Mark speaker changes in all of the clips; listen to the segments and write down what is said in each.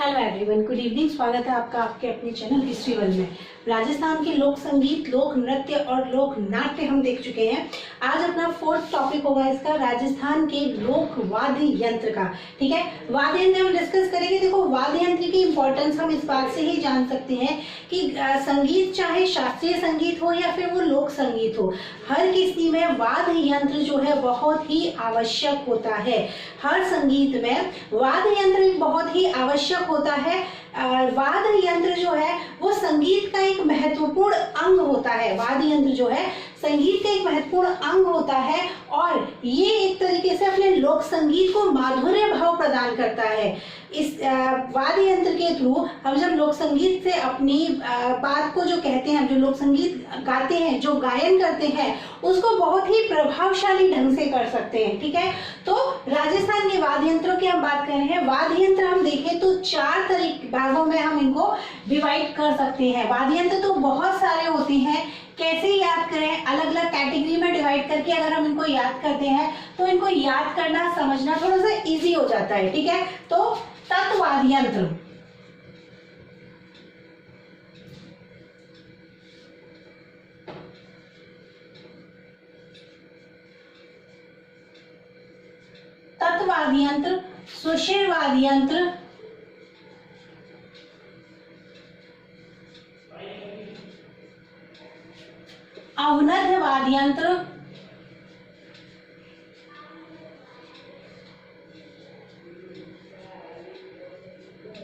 Speaker 1: Hello everyone, good evening. स्वागत है आपका आपके अपने चैनल हिस्ट्री वर्ल्ड में। राजस्थान के लोक संगीत, लोक नृत्य और लोक नाट्य हम देख चुके हैं। आज अपना फोर्थ टॉपिक होगा इसका, राजस्थान के लोक वाद्य यंत्र का। ठीक है, वाद्य यंत्र हम डिस्कस करेंगे। देखो, वाद्य यंत्र की इंपॉर्टेंस हम इस बात से ही जान सकते हैं कि संगीत चाहे शास्त्रीय संगीत हो या फिर वो लोक संगीत हो, हर किसी में वाद्य यंत्र जो है बहुत ही आवश्यक होता है। हर संगीत में वाद्य यंत्र बहुत ही आवश्यक होता है। वाद्य यंत्र जो है वो संगीत का एक महत्वपूर्ण अंग होता है। वाद्य यंत्र जो है संगीत का एक महत्वपूर्ण अंग होता है और ये एक तरीके से अपने लोक संगीत को माधुर्य भाव प्रदान करता है। इस वाद्य यंत्र के थ्रू हम जब लोक संगीत से अपनी बात को जो कहते हैं, जो लोक संगीत गाते हैं, जो गायन करते हैं, उसको बहुत ही प्रभावशाली ढंग से कर सकते हैं। ठीक है, तो राजस्थान के वाद्य यंत्रों की हम बात कर रहे हैं। वाद्य यंत्र हम देखें तो 4 भागों में हम इनको डिवाइड कर सकते हैं। वाद्य यंत्र तो बहुत सारे होते हैं, कैसे याद करें, अलग अलग कैटेगरी में डिवाइड करके अगर हम इनको याद करते हैं तो इनको याद करना, समझना थोड़ा सा इजी हो जाता है। ठीक है, तो तत्वाद्य यंत्र, तत्वाद्य यंत्र, सुषिर वाद्य यंत्र, अवनद्य वाद्य यंत्र,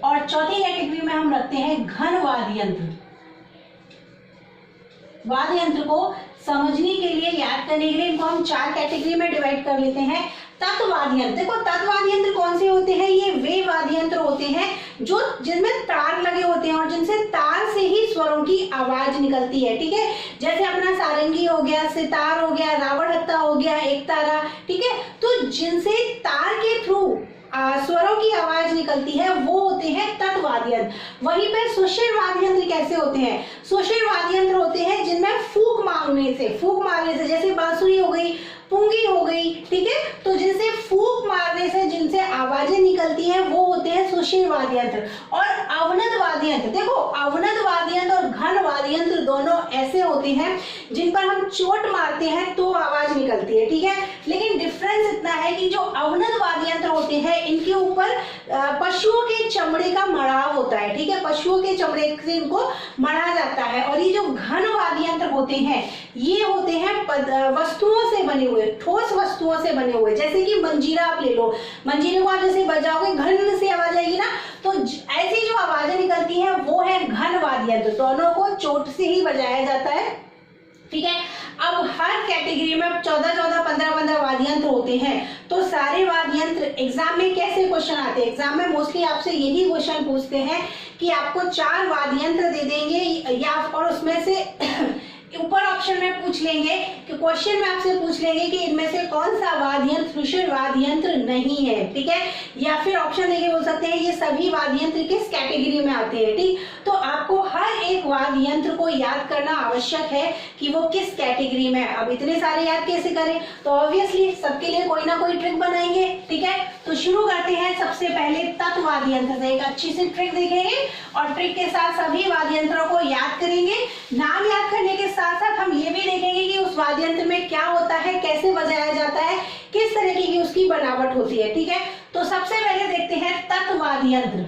Speaker 1: और चौथी कैटेगरी में हम रखते हैं घन वाद्य यंत्र। वाद्य यंत्र को समझने के लिए, याद करने के लिए इनको हम 4 कैटेगरी में डिवाइड कर लेते हैं। तत्वाद्य यंत्र, देखो तत्वाद्य यंत्र कौन से होते हैं? ये वे वाद्य यंत्र होते हैं जो जिनमें तार लगे होते हैं और जिनसे तार से ही स्वरों की आवाज निकलती है। ठीक है, जैसे अपना सारंगी हो गया, सितार हो गया, रावण हत्था हो गया, एकतारा। ठीक है, तो जिनसे तार के थ्रू स्वरों की आवाज निकलती है वो होते हैं तत्वाद्य यंत्र। वहीं पे सुषिर वाद्य यंत्र कैसे होते हैं? सुषिर वाद्य यंत्र होते हैं जिनमें फूंक मारने से, जैसे बांसुरी हो गई, पुंगी हो गई। ठीक है, तो जिनसे फूंक मारने से जिनसे आवाजें निकलती हैं वो होते हैं सुषिर वाद्य यंत्र। और अवनद वाद्य यंत्र, देखो अवनद वाद्य यंत्र और घन वाद्य यंत्र दोनों ऐसे होते हैं जिन पर हम चोट मारते हैं तो आवाज निकलती है। ठीक है, लेकिन डिफरेंस इतना है कि जो अवनद वाद्य यंत्र होते हैं इनके ऊपर पशुओं के चमड़े का मढ़ाव होता है। ठीक है, पशुओं के चमड़े से इनको मढ़ा जाता है। और ये जो घन वाद्य यंत्र होते हैं ये होते हैं वस्तुओं से बने हुए, ठोस वस्तुओं से बने हुए। जैसे कि मंजीरा आप ले लो, मंजीरे को आप जैसे बजाओगे घन से आवाज आएगी ना, तो ऐसी जो आवाजें निकलती हैं वो है घन वाद्य यंत्र। दोनों को चोट से ही बजाया जाता है। ठीक है, अब हर कैटेगरी में 14-14, 15-15 वाद्य यंत्र होते हैं। तो सारे वाद्य यंत्र एग्जाम में कैसे क्वेश्चन आते हैं? एग्जाम में मोस्टली आपसे यही क्वेश्चन पूछते हैं कि आपको 4 वाद्य यंत्र दे देंगे या और उसमें से ऊपर ऑप्शन में पूछ लेंगे कि क्वेश्चन में आपसे पूछ लेंगे कि इनमें से कौन सा वाद्य यंत्र सुषिर वाद्य यंत्र नहीं है। ठीक है, या फिर ऑप्शन देके बोल सकते हैं ये सभी वाद्य यंत्र किस कैटेगरी में आते हैं। ठीक, तो आपको हर एक वाद्य यंत्र को याद करना आवश्यक है कि वो किस कैटेगरी में है। अब इतने सारे याद कैसे करें? तो ऑब्वियसली सबके लिए कोई ना कोई ट्रिक बनाएंगे। ठीक है, तो शुरू करते हैं सबसे पहले तत्वाद्य यंत्र से। एक अच्छी सी ट्रिक देखेंगे और ट्रिक के साथ सभी वाद्य यंत्रों को याद करेंगे। नाम याद करने के साथ साथ हम ये भी देखेंगे कि उस वाद्य यंत्र में क्या होता है, कैसे बजाया जाता है, किस तरीके की उसकी बनावट होती है। ठीक है, तो सबसे पहले देखते हैं तत्वाद्य यंत्र।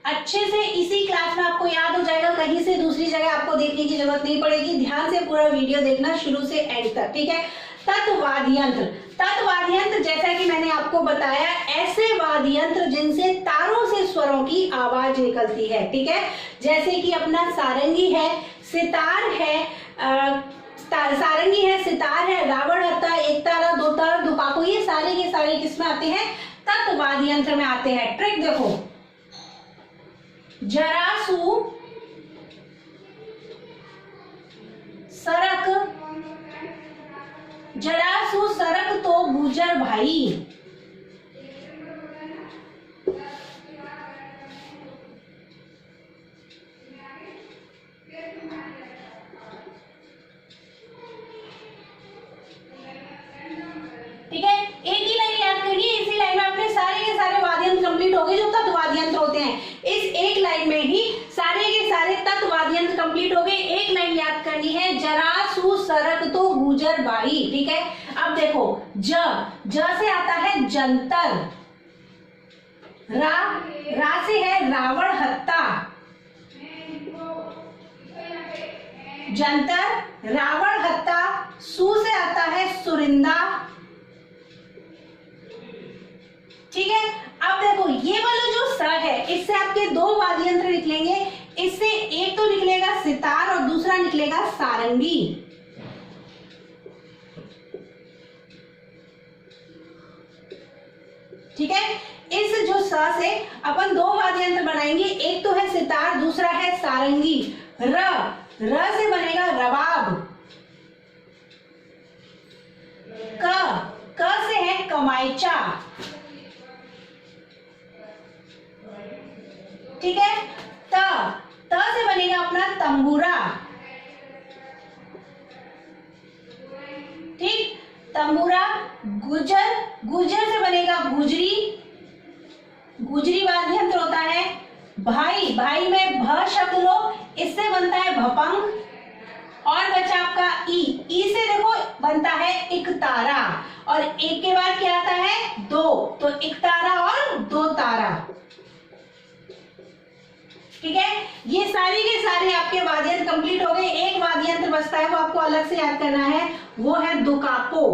Speaker 1: अच्छे से इसी क्लास में आपको याद हो जाएगा, कहीं से दूसरी जगह आपको देखने की जरूरत नहीं पड़ेगी। ध्यान से पूरा वीडियो देखना शुरू से एंड तक। ठीक है, तत्वाद्य यंत्र, तत्वाद्य यंत्र जैसा कि मैंने आपको बताया ऐसे वाद्य यंत्र जिनसे तारों से स्वरों की आवाज निकलती है। ठीक है, जैसे कि अपना सारंगी है, सितार है, सारंगी है, सितार है, रावण हत्था, एकतारा, दोतार, दुपाको, ये सारे के सारे किसमें आते हैं? तत्वाद्य यंत्र में आते हैं। ट्रिक देखो, जरासु सरक, जरासु सरक तो गुजर भाई। कंप्लीट हो गई। एक लाइन याद करनी है, जरा सू सरक तो गुजर बाई। ठीक है, अब देखो ज से आता है जंतर, रा से है रावण हत्ता, जंतर रावण हत्ता, सू से आता है सुरिंदा। ठीक है, अब देखो ये वाला जो स है इससे आपके दो वाद्य यंत्र निकलेंगे। इससे एक तो निकलेगा सितार और दूसरा निकलेगा सारंगी। ठीक है, इस जो स से अपन दो वाद्य यंत्र बनाएंगे, एक तो है सितार, दूसरा है सारंगी। र से बनेगा रबाब, क से है कमाइचा। ठीक है, त से बनेगा अपना तंबूरा। ठीक, तंबूरा। गुजर से बनेगा गुजरी, गुजरी वाद्य यंत्र होता है। भाई में भ शब्द लो, इससे बनता है भपंग। और बचा आपका ई से देखो बनता है इकतारा, और एक के बाद क्या आता है दो, तो इकतारा और दो तारा। ठीक है, ये सारे के सारे आपके वाद्य यंत्र कंप्लीट हो गए। एक वाद्य यंत्र बचता है, वो आपको अलग से याद करना है, वो है दुकाको।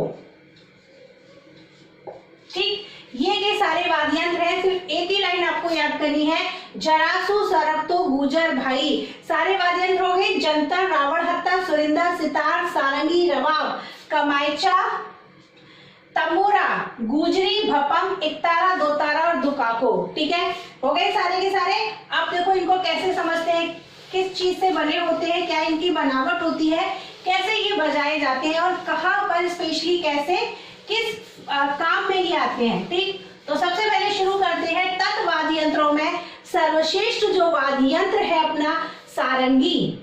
Speaker 1: ठीक, ये के सारे वाद्य यंत्र है, सिर्फ एक ही लाइन आपको याद करनी है, जरासु सरक तो गुजर भाई। सारे वाद्य यंत्र हो गए, जंतर, रावण हत्ता, सुरिंदा, सितार, सारंगी, रबाब, कमाइचा, तंबूरा, गुजरी, भपम, इकतारा, दोतारा और दुकाको। ठीक है, हो गए सारे के सारे। आप देखो इनको कैसे समझते हैं, किस चीज से बने होते हैं, क्या इनकी बनावट होती है, कैसे ये बजाए जाते हैं और कहाँ पर स्पेशली कैसे किस काम में ये आते हैं। ठीक, तो सबसे पहले शुरू करते हैं तत् वाद्य यंत्रों में सर्वश्रेष्ठ जो वाद्य यंत्र है अपना सारंगी।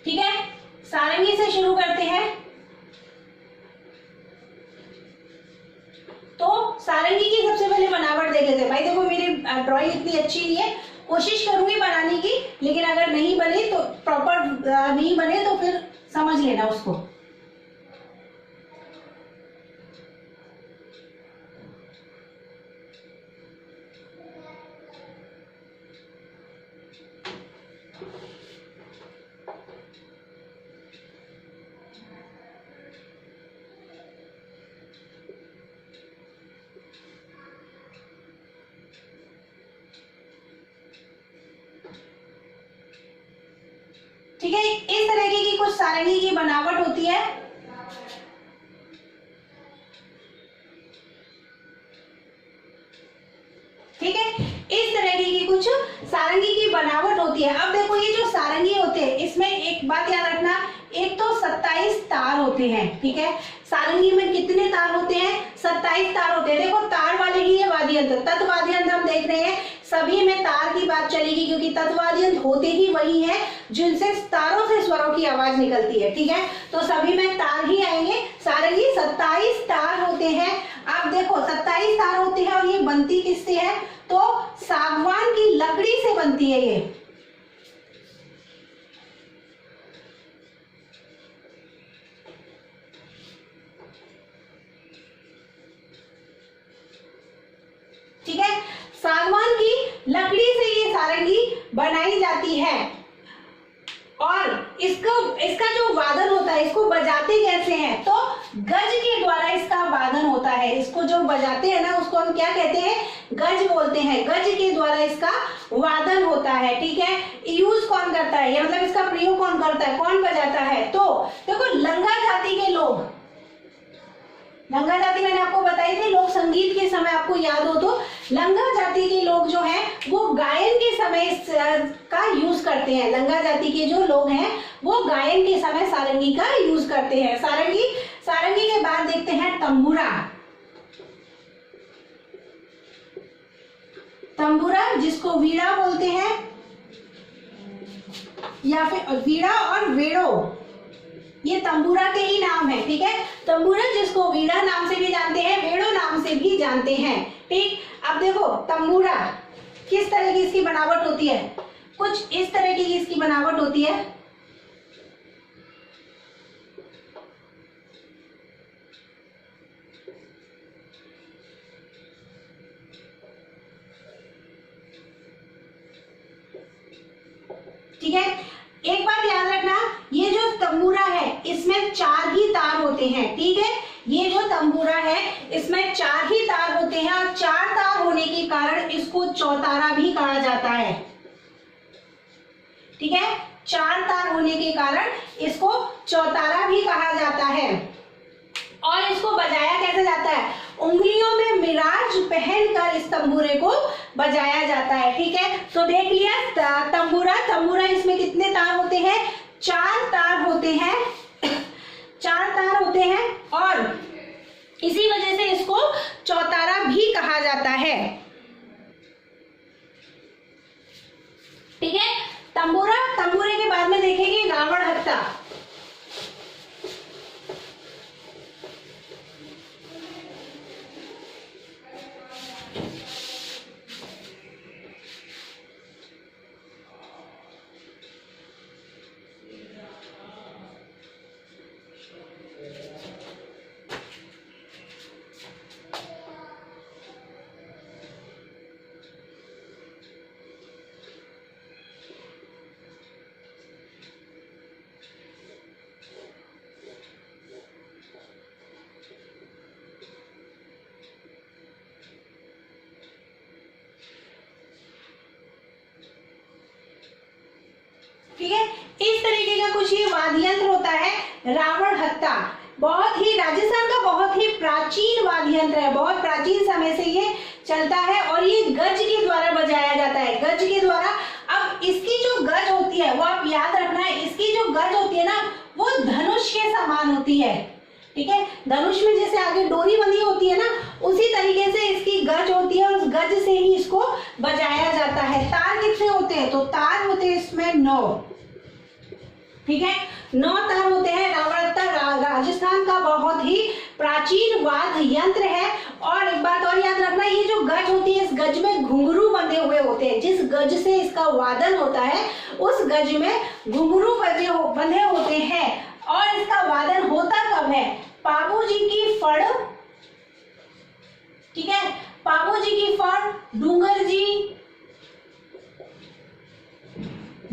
Speaker 1: ठीक है, सारंगी से शुरू करते हैं। तो सारंगी की सबसे पहले बनावट देख लेते हैं। भाई देखो मेरी ड्राइंग इतनी अच्छी नहीं है, कोशिश करूंगी बनाने की, लेकिन अगर नहीं बने तो प्रॉपर नहीं बने तो फिर समझ लेना उसको। ठीक है, इस तरीके की कुछ सारंगी की बनावट होती है। ठीक है, इस तरीके की कुछ सारंगी की बनावट होती है। अब देखो ये जो सारंगी होते हैं, इसमें एक बात याद रखना, एक तो 27 तार होते हैं। ठीक है, सारंगी में कितने तार होते हैं? 27 तार होते हैं। देखो तार वाले ही ये वाद्य यंत्र, तत् वाद्य यंत्र हम देख रहे हैं, सभी में तार की बात चलेगी, क्योंकि तत् वाद्य यंत्र होते ही वही है जिनसे तारों से स्वरों की आवाज निकलती है। ठीक है, तो सभी में तार ही आएंगे। सारंगी 27 तार होते हैं। आप देखो 27 तार होते हैं, और ये बनती किससे है? तो सागवान की लकड़ी से बनती है ये। ठीक है, सागवान की लकड़ी से ये सारंगी बनाई जाती है। और इसका जो वादन होता है, इसको बजाते कैसे हैं? तो गज के द्वारा इसका वादन होता है। इसको जो बजाते हैं ना, उसको हम क्या कहते हैं? गज बोलते हैं। गज के द्वारा इसका वादन होता है। ठीक है, यूज कौन करता है, ये मतलब इसका प्रयोग कौन करता है, कौन बजाता है? तो देखो लंगा जाति के लोग, लंगा जाति मैंने आपको बताई थी, लोक संगीत के समय आपको याद हो तो लंगा जाति के लोग जो हैं वो गायन के समय का यूज करते हैं। लंगा जाति के जो लोग हैं वो गायन के समय सारंगी का यूज करते हैं। सारंगी के बाद देखते हैं तंबूरा। तंबूरा जिसको वीणा बोलते हैं, या फिर वीणा और वेड़ो, ये तंबूरा के ही नाम है। ठीक है, तंबूरा जिसको वीणा नाम से भी जानते हैं, वेड़ो नाम से भी जानते हैं। ठीक, अब देखो तंबूरा किस तरह की इसकी बनावट होती है, कुछ इस तरह की इसकी इसकी बनावट होती है। ठीक है, एक बात याद रखना, ये जो तंबूरा है इसमें 4 ही तार होते हैं। ठीक है, ये जो तंबूरा है इसमें 4 ही तार होते हैं और 4 तार होने के कारण इसको चौतारा भी कहा जाता है। ठीक है, 4 तार होने के कारण इसको चौतारा भी कहा जाता है। और इसको बजाया कैसे जाता है? उंगलियों में मिराज पहनकर इस तंबूरे को बजाया जाता है। ठीक है, तो देख लिया तंबूरा, इसमें कितने तार होते हैं? 4 तार होते हैं, 4 तार होते हैं और इसी वजह से इसको चौतारा भी कहा जाता है। ठीक है, तंबूरे के बाद में देखेंगे रावण हत्ता। ठीक है, इस तरीके का कुछ ये वाद्य यंत्र होता है रावण हत्ता। बहुत ही राजस्थान का बहुत ही प्राचीन वाद्य यंत्र है, बहुत प्राचीन समय से ये चलता है और ये गज के द्वारा बजाया जाता है, गज के द्वारा। अब इसकी जो गज होती है वो आप याद रखना है, इसकी जो गज होती है ना वो धनुष के समान होती है। ठीक है, धनुष में जैसे आगे डोरी बंधी होती है ना, उसी तरीके से इसकी गज होती है, उस गज से ही इसको बजाया जाता है। तार कितने होते हैं? तो तार होते हैं इसमें 9। ठीक है, 9 तार होते हैं। रावणहत्ता राजस्थान का बहुत ही प्राचीन वाद्य यंत्र है। और एक बात और याद रखना, ये जो गज होती है इस गज में घुंघरू बंधे हुए होते हैं। जिस गज से इसका वादन होता है उस गज में घुंघरू बंधे होते हैं। और इसका वादन होता कब है? पाबूजी की फड़, ठीक है, पाबूजी की फड़, डूंगर जी,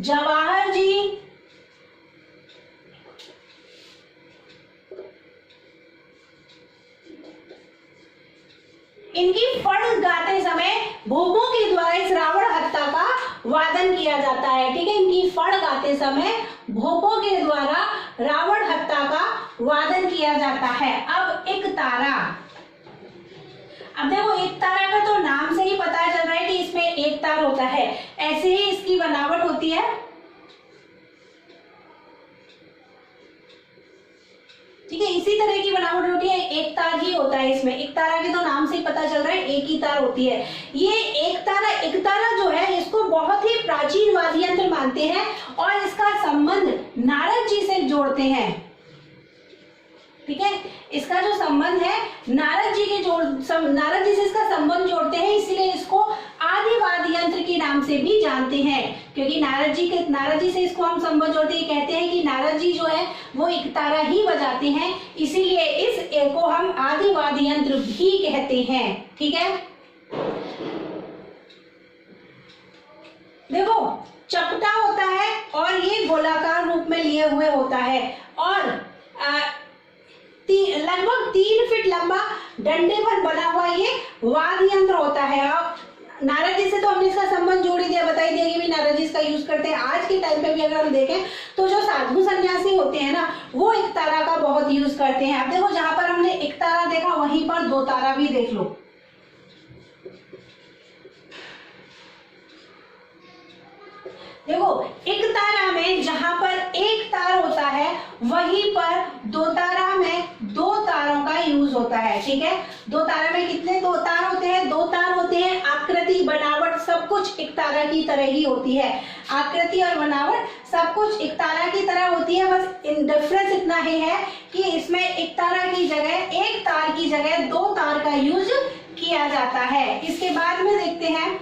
Speaker 1: जवाहर जी, इनकी फड़ गाते समय भोपों के द्वारा इस रावण हत्ता का वादन किया जाता है। ठीक है, इनकी फड़ गाते समय भोपों के द्वारा रावण हत्ता का वादन किया जाता है। अब एक तारा, अब देखो एक तारा का तो नाम से ही पता चल रहा है कि इसमें एक तार होता है, ऐसे ही इसकी बनावट होती है। ठीक है, इसी तरह की बनावट होती है, एक तार ही होता है इसमें। एक तारा के तो नाम से ही पता चल रहा है एक ही तार होती है। ये एक तारा जो है इसको बहुत ही प्राचीन वाद्य यंत्र मानते हैं और इसका संबंध नारद जी से जोड़ते हैं। ठीक है, इसका जो संबंध है नारद जी से इसका संबंध जोड़ते हैं, इसलिए इसको आदि वाद्य यंत्र के नाम से भी जानते हैं। क्योंकि नारद जी से इसको हम संबंध जोड़ते हैं, कहते हैं कि नारद जी जो है वो एक तारा ही बजाते हैं, इसीलिए इस एक को हम आदि वाद्य यंत्र भी कहते हैं। ठीक है, देखो चपटा होता है और ये गोलाकार रूप में लिए हुए होता है और लगभग 3 फीट लंबा डंडे पर बना हुआ ये वाद्य यंत्र होता है। और नारद जी से तो हमने इसका संबंध जोड़ ही दिया, बता ही दिया कि भी नारद जी इसका यूज करते हैं। आज के टाइम पे भी अगर हम देखें तो जो साधु सन्यासी होते हैं ना वो एक तारा का बहुत यूज करते हैं। अब देखो जहां पर हमने एक तारा देखा वहीं पर 2 तारा भी देख लो। देखो एक तारा में जहां पर एक तार होता है वहीं पर 2 तारा में 2 तारों का यूज होता है। ठीक है, 2 तारा में कितने 2 तार होते हैं? 2 तार होते हैं। आकृति बनावट सब कुछ एक तारा की तरह ही होती है, आकृति और बनावट सब कुछ एक तारा की तरह होती है। बस डिफरेंस इतना ही है कि इसमें एक तारा की जगह एक तार की जगह 2 तार का यूज किया जाता है। इसके बाद में देखते हैं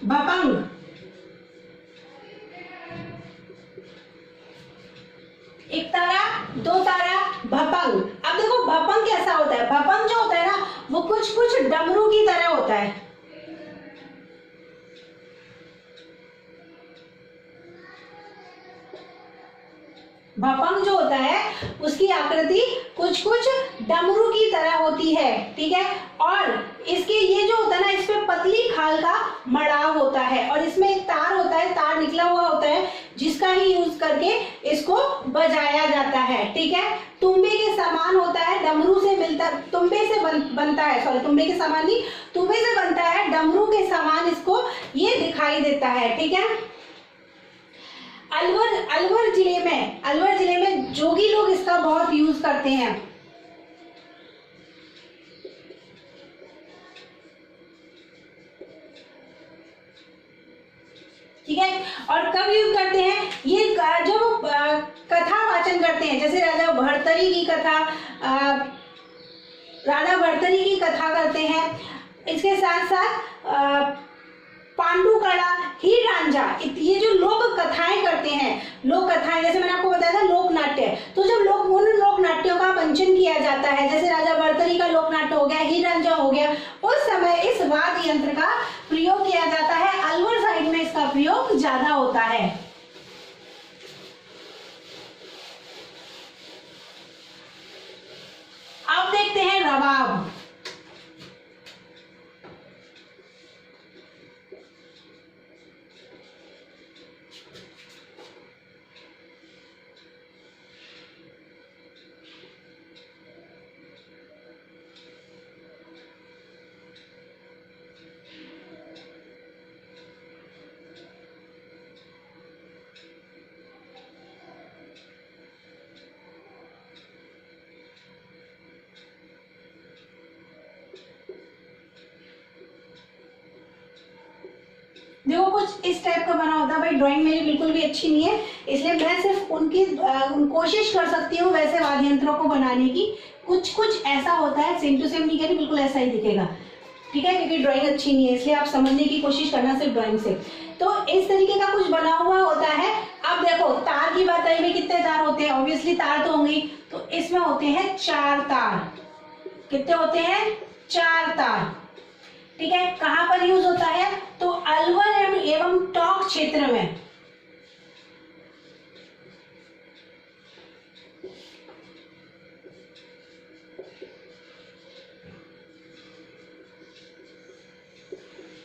Speaker 1: भपंग। एक तारा, दो तारा, भपंग। अब देखो भपंग कैसा होता है, भपंग जो होता है ना वो कुछ कुछ डमरू की तरह होता है। भपंग जो होता है उसकी आकृति कुछ कुछ डमरू की तरह होती है, ठीक है। और इसके ये जो होता है ना, इस पे पतली खाल का मड़ाव होता है और इसमें एक तार होता है, तार निकला हुआ होता है जिसका ही यूज करके इसको बजाया जाता है, ठीक है। तुंबे के समान होता है, डमरू से मिलता, तुंबे से बनता है, सॉरी तुंबे के समान नहीं, तुंबे से बनता है, डमरू के समान इसको ये दिखाई देता है, ठीक है। अलवर जिले में जोगी लोग इसका बहुत यूज करते हैं, ठीक है। और कब यूज करते हैं ये, जब कथा वाचन करते हैं, जैसे राजा भर्तरी की कथा, राजा भर्तरी की कथा करते हैं। इसके साथ साथ पांडुकड़ा, हीर रांझा, ये जो लोक कथाएं करते हैं, लोक कथाएं जैसे मैंने आपको बताया था लोक नाट्य, तो जब उन लोक नाट्यों का मंचन किया जाता है, जैसे राजा भर्तरी का लोक नाट्य हो गया, हीर रांझा हो गया, उस समय इस वाद्य यंत्र का प्रयोग किया जाता है। अलवर साइड में इसका प्रयोग ज्यादा होता है। अब देखते हैं रबाब। देखो कुछ इस टाइप का बना होता है। भाई ड्राइंग मेरी बिल्कुल भी अच्छी नहीं है, इसलिए मैं सिर्फ उनकी कोशिश कर सकती हूँ वैसे वाद्य यंत्रों को बनाने की। कुछ कुछ ऐसा होता है, सेम टू सेम नहीं कह रही, बिल्कुल ऐसा ही दिखेगा, ठीक है, क्योंकि ड्राइंग अच्छी नहीं है, इसलिए आप समझने की कोशिश करना सिर्फ ड्राइंग से। तो इस तरीके का कुछ बना हुआ होता है। अब देखो तार की बात आई में कितने तार होते हैं, ऑब्वियसली तार तो होंगे, तो इसमें होते हैं 4 तार। कितने होते हैं? 4 तार, ठीक है। कहां पर यूज होता है? तो अलवर एवं टोंक क्षेत्र में।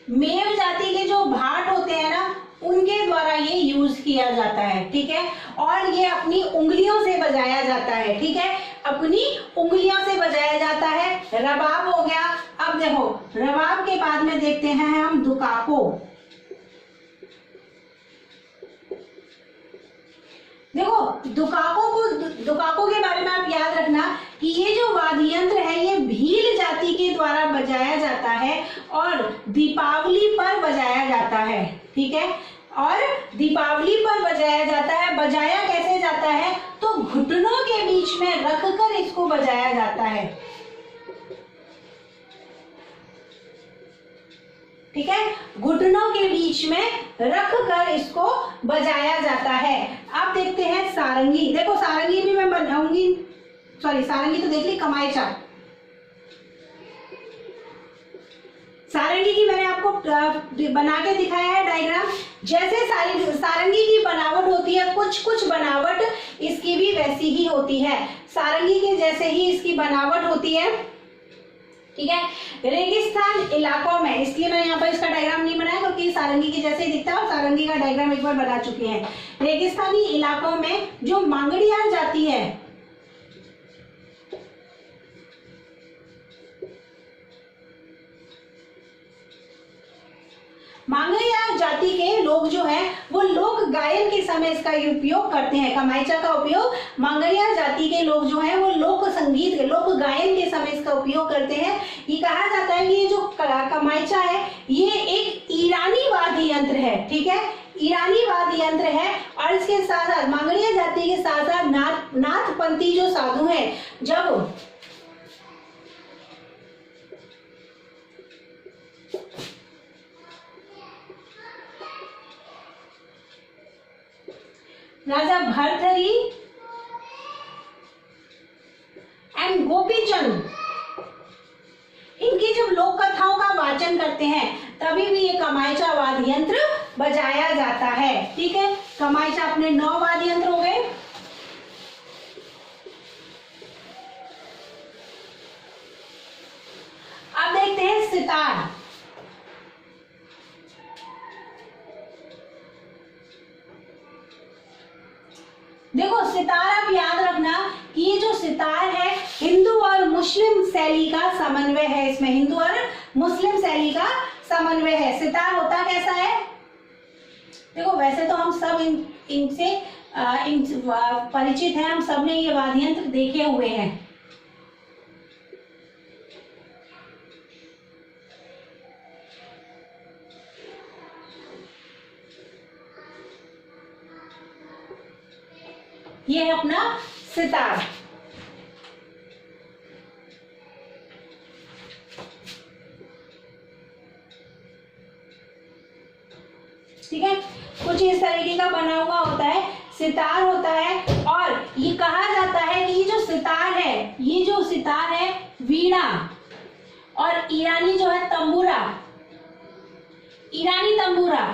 Speaker 1: मेव जाति के जो भाट होते हैं ना, उनके द्वारा ये यूज किया जाता है, ठीक है। और ये अपनी उंगलियों से बजाया जाता है, ठीक है, अपनी उंगलियों से बजाया जाता है। रबाब हो गया। अब देखो रबाब के बाद में देखते हैं हम दुकाको। देखो दुकाको के बारे में आप याद रखना कि ये जो वाद्य यंत्र है ये भील जाति के द्वारा बजाया जाता है और दीपावली पर बजाया जाता है, ठीक है। और दीपावली पर बजाया जाता है। बजाया कैसे जाता है? तो घुटनों के बीच में रखकर इसको बजाया जाता है, ठीक है, घुटनों के बीच में रखकर इसको बजाया जाता है। अब देखते हैं सारंगी। देखो सारंगी भी मैं बनाऊंगी, सॉरी सारंगी तो देख ली, कमायचा। सारंगी की मैंने आपको बना के दिखाया है डायग्राम। जैसे सारंगी की बनावट होती है, कुछ कुछ बनावट इसकी भी वैसी ही होती है, सारंगी के जैसे ही इसकी बनावट होती है, ठीक है। रेगिस्तान इलाकों में, इसलिए मैंने यहाँ पर इसका डायग्राम नहीं बनाया क्योंकि सारंगी के जैसे ही दिखता है और सारंगी का डायग्राम एक बार बना चुके हैं। रेगिस्तानी इलाकों में जो मांगड़ियार जाती है, मांगड़ियार जाति के लोग जो हैं वो लोक गायन के समय इसका उपयोग करते हैं। कमायचा का उपयोग मांगड़ियार जाति के लोग जो हैं वो लोक संगीत, लोक गायन के समय इसका उपयोग करते हैं। ये कहा जाता है कि ये जो कमायचा है ये एक ईरानी वाद्य यंत्र है, ठीक है, ईरानी वाद्य यंत्र है। और इसके साथ साथ मांगड़ियार जाति के साथ साथ नाथपंथी जो साधु हैं, जब राजा भर्तरी एंड गोपीचंद, इनकी जब लोक कथाओं का वाचन करते हैं तभी भी ये कमाईचा वाद्य यंत्र बजाया जाता है। ठीक है, कमाईचा अपने 9 वाद्य यंत्र हो गए। अब देखते हैं सितार। देखो सितार, आप याद रखना कि ये जो सितार है हिंदू और मुस्लिम शैली का समन्वय है, इसमें हिंदू और मुस्लिम शैली का समन्वय है। सितार होता कैसा है? देखो वैसे तो हम सब इनसे परिचित हैं, हम सब ने ये वाद्य यंत्र देखे हुए हैं। ये है अपना सितार। ठीक है, कुछ इस तरीके का बना हुआ होता है, सितार होता है। और ये कहा जाता है कि ये जो सितार है, ये जो सितार है वीणा और ईरानी जो है तंबूरा, ईरानी तंबूरा,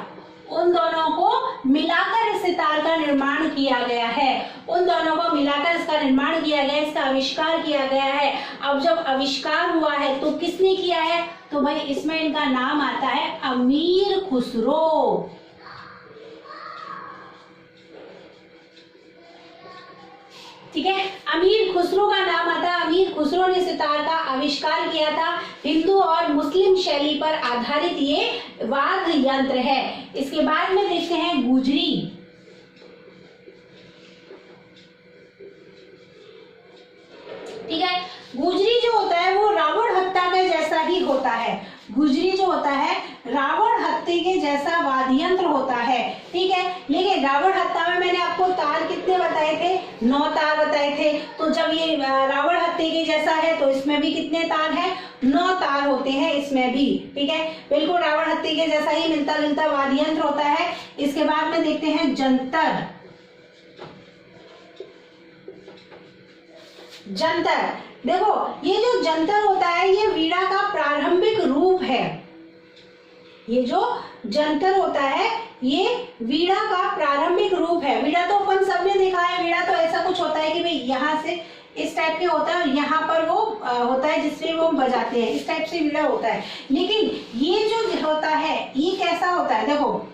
Speaker 1: उन दोनों को मिलाकर इस सितार का निर्माण किया गया है। उन दोनों को मिलाकर इसका निर्माण किया गया, इसका आविष्कार किया गया है। अब जब आविष्कार हुआ है तो किसने किया है? तो भाई इसमें इनका नाम आता है अमीर खुसरो। ठीक है, अमीर खुसरो का नाम आता है। अमीर खुसरो ने सितार का आविष्कार किया था। हिंदू और मुस्लिम शैली पर आधारित ये वाद्य यंत्र है। इसके बाद में देखते हैं गुजरी। ठीक है, गुजरी जो होता है वो रावण हत्या के जैसा ही होता है। गुजरी जो होता है रावण हत्या के जैसा वाद्य यंत्र होता है। ठीक है, लेकिन रावण हत्या में मैंने आपको तार कितने बताए थे? 9 तार बताए थे। तो जब ये रावण हत्या के जैसा है तो इसमें भी कितने तार हैं? 9 तार होते हैं इसमें भी। ठीक है, बिल्कुल रावण हत्या के जैसा ही मिलता जुलता वाद्य यंत्र होता है। इसके बाद में देखते हैं जंतर। जंतर, देखो ये जो जंतर होता है ये वीणा का प्रारंभिक रूप है। ये जो जंतर होता है ये वीणा का प्रारंभिक रूप है। वीणा तो अपन सबने देखा है, वीणा तो ऐसा कुछ होता है कि भाई यहाँ से इस टाइप के होता है और यहाँ पर वो होता है जिससे वो बजाते हैं, इस टाइप से वीणा होता है। लेकिन ये जो होता है ये कैसा होता है? देखो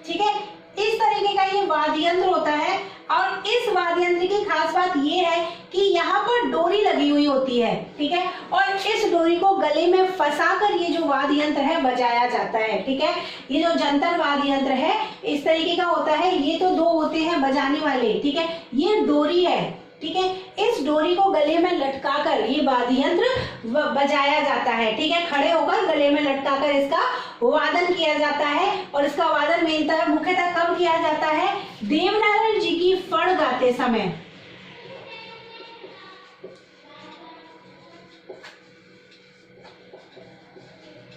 Speaker 1: ठीक है, इस तरीके का ये वाद्य यंत्र होता है। और इस वाद्य यंत्र की खास बात ये है कि यहाँ पर डोरी लगी हुई होती है। ठीक है, और इस डोरी को गले में फंसाकर ये जो वाद्य यंत्र है बजाया जाता है। ठीक है, ये जो जंतर वाद्य यंत्र है इस तरीके का होता है। ये तो 2 होते हैं बजाने वाले। ठीक है, ये डोरी है। ठीक है, इस डोरी को गले में लटकाकर ये वाद्य यंत्र बजाया जाता है। ठीक है, खड़े होकर गले में लटकाकर इसका वादन किया जाता है। और इसका वादन मुख्यतः कब किया जाता है? देवनारायण जी की फण गाते समय।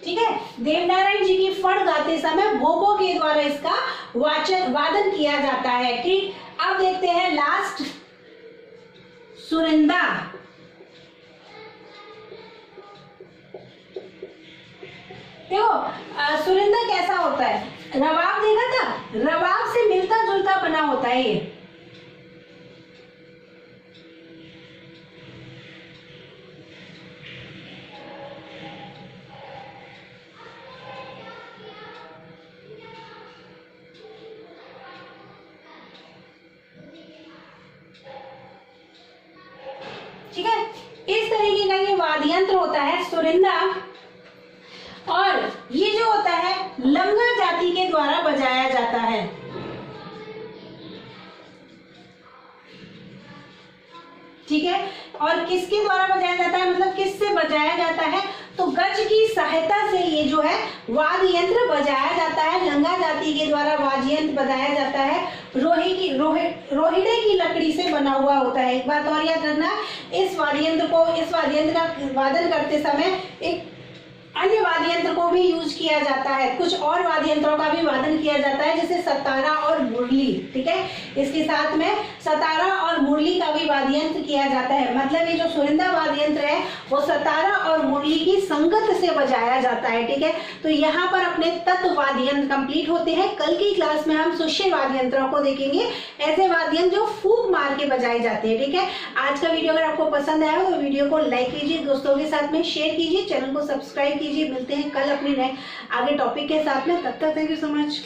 Speaker 1: ठीक है, देवनारायण जी की फण गाते समय भोपों के द्वारा इसका वादन किया जाता है। ठीक, अब देखते हैं लास्ट सुरिंदा। देखो सुरिंदा कैसा होता है? रबाब देखा था, रबाब से मिलता जुलता बना होता है ये। ठीक है, इस तरीके का ये वाद्य यंत्र होता है सुरिंदा। और ये जो होता है लंगर जाति के द्वारा बजाया जाता है। ठीक है, और किसके द्वारा बजाया जाता है? मतलब किससे बजाया जाता है? तो गज की सहायता से ये जो है वाद्य यंत्र बजाया जाता है। लंगा जाति के द्वारा वाद्य यंत्र बजाया जाता है। रोहिड़े की लकड़ी से बना हुआ होता है। एक बात और याद रखना, इस वाद्य यंत्र का वादन करते समय एक अन्य वाद्य यंत्र को भी यूज किया जाता है। कुछ और वाद्य यंत्रों का भी वादन किया जाता है, जैसे सतारा और मुरली। ठीक है, इसके साथ में सतारा और मुरली का भी वाद्य यंत्र किया जाता है। मतलब ये जो सुरिंदा वाद्य यंत्र है वो सतारा और मुरली की संगत से बजाया जाता है। ठीक है, तो यहाँ पर अपने तत्व वाद्य यंत्र कंप्लीट होते हैं। कल की क्लास में हम सुष्य वाद्य यंत्रों को देखेंगे, ऐसे वाद्य यंत्र जो फूंक मार के बजाए जाते हैं। ठीक है, आज का वीडियो अगर आपको पसंद आया हो तो वीडियो को लाइक कीजिए, दोस्तों के साथ में शेयर कीजिए, चैनल को सब्सक्राइब कीजिए। मिलते हैं कल अपने नए आगे टॉपिक के साथ में। तब तक थैंक यू सो मच।